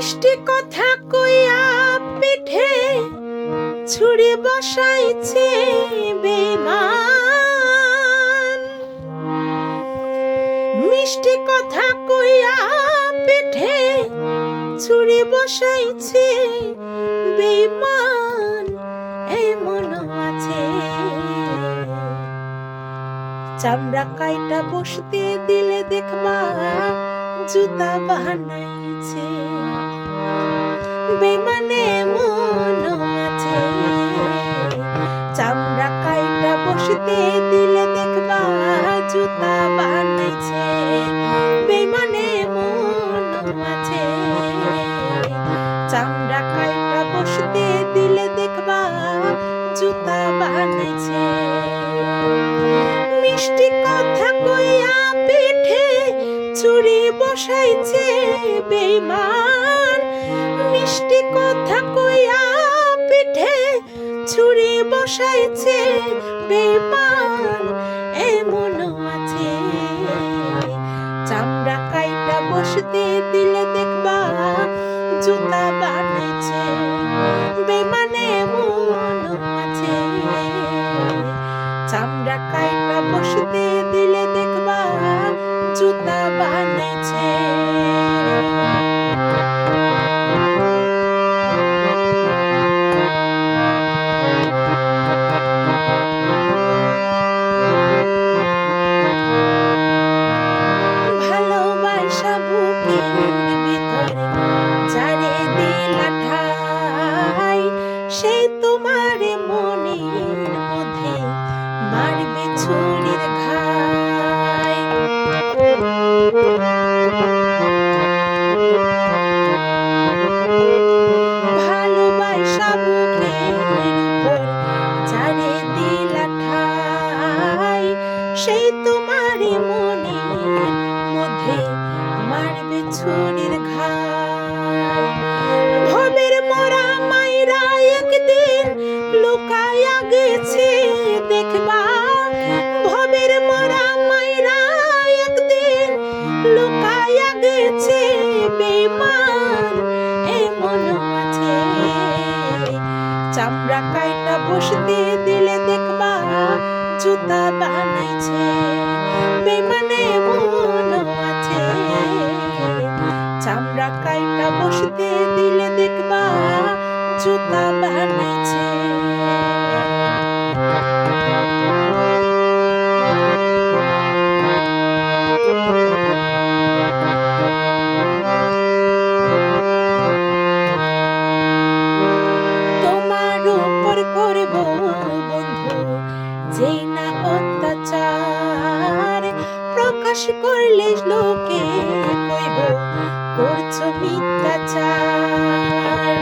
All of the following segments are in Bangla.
মিষ্টি কথা কইয়া পিঠে ছুরি বসাইছে বেঈমান। মিষ্টি কথা কইয়া পিঠে ছুরি বসাইছে বেঈমান। এমন আছে চামড়া কাইটা বসতে দিলে দেখবা জুতা বানাইছে বেঈমানে। মন আছে চামড়া কাইটা বসতে দিলে দেখবা জুতা বানাইছে বেঈমানে। মন আছে চামড়া কাইটা বসতে দিলে দেখবা জুতা বানাইছে। মিষ্টি কথা কইয়া পিঠে ছুরি বসাইছে বেঈমান। মিষ্টি কথা কইয়া পিঠে ছুরি বসাইছে বেঈমান। এমন আছে চামড়া কাইটা বসতে দিলে দেখবা জুতা বানাইছে বেঈমানে। মন আছে চামড়া কাইটা বসতে দিলে দেখবা জুতা বানাইছে। ভালোবাসা বুকের ভিতরে যারে দিলা ঠাই, সেই তোমার মনের মধ্যে মারবে ছুরির ঘাই। ভালোবাসা বুকের উপর যারে দিলা ঠাই, সেই তোমার মনের মধ্যে মারবে ছুরির ঘাই। ভবের মরা মাইরা একদিন লুকায়া গেছে দেখবা। ভবের মরা মাইরা একদিন লুকায়া গেছে বেঈমান। এমন আছে চামড়া কাইটা বসতে দিলে দেখবা জুতা বানাইছে বেঈমানে। মন আছে চামড়া কাইটা বসতে দিলে দেখবা জুতা বানাইছে। তোমার উপর করব বন্ধু যেই না অত্যাচার, প্রকাশ করলে লোকে কইব করছো মিথ্যাচার।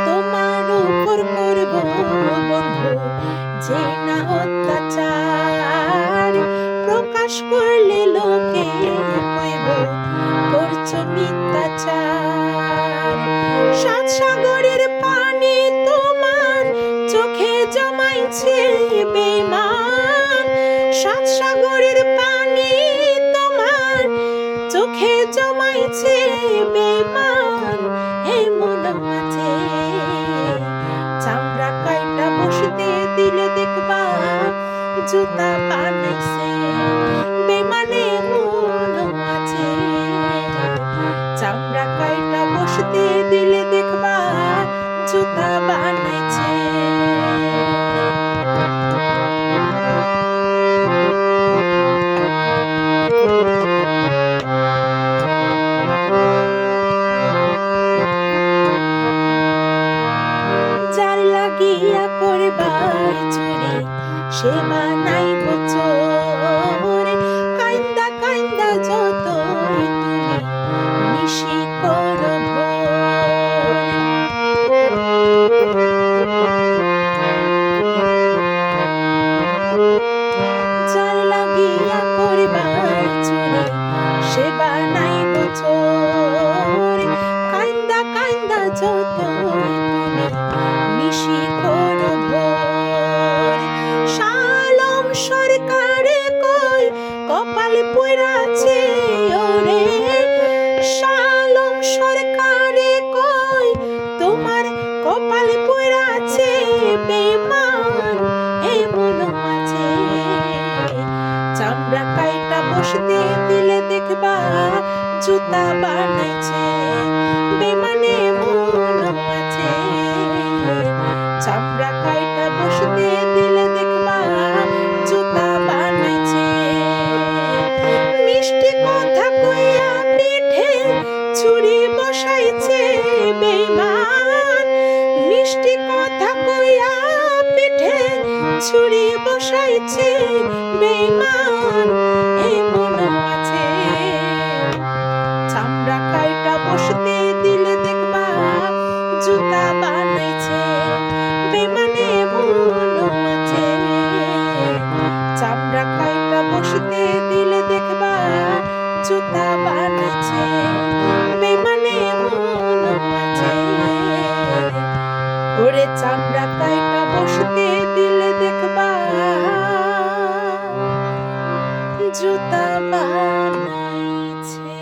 তোমার উপর করব বন্ধু যেই না অত্যাচার, প্রকাশ করলে লোকে কইব করছো মিথ্যাচার। সাত সাগরের পানি তোমার চোখে জমাইছে বেঈমান। সাত সাগরের পানি তোমার চোখে জমাইছে বেঈমান। এমন আছে চামড়া কাইটা বসতে দিলে দেখবা জুতা বানাইছে বেঈমানে। মন আছে চামড়া কাইটা বসতে দিলে দেখবা জুতা বানাইছে। যার লাগিয়া করবাই চুরি সে বানাইব চোর। কাইন্দা কাইন্দা যত তুমি নিশি করো ভোর। যার লাগিয়া করবাই চুরি সে বানাইব চোর। কাইন্দা কাইন্দা যত তুমি নিশি করো ভোর। শালম সরকার বসতে দিলে দেখবা জুতা বানাইছে বেমানে মন আছে চামড়া কাইটা বসতে দিলে দেখবা জুতা বানাইছে মিষ্টি কথা কইয়া পিঠে ছুরি বসাইছে বেঈমান মিষ্টি কথা কইয়া পিঠে ছুরি বসাইছে বেঈমান এমন আছে চামড়া কাইটা বসতে দিলে দেখবা জুতা বানাইছে বেঈমানে মন আছে চামড়া কাইটা বসতে দিলে দেখবা জুতা বানাইছে বেঈমানে মন আছে ওরে চামড়া কাইটা বসতে দিলে দেখবা জুতা বানাইছে।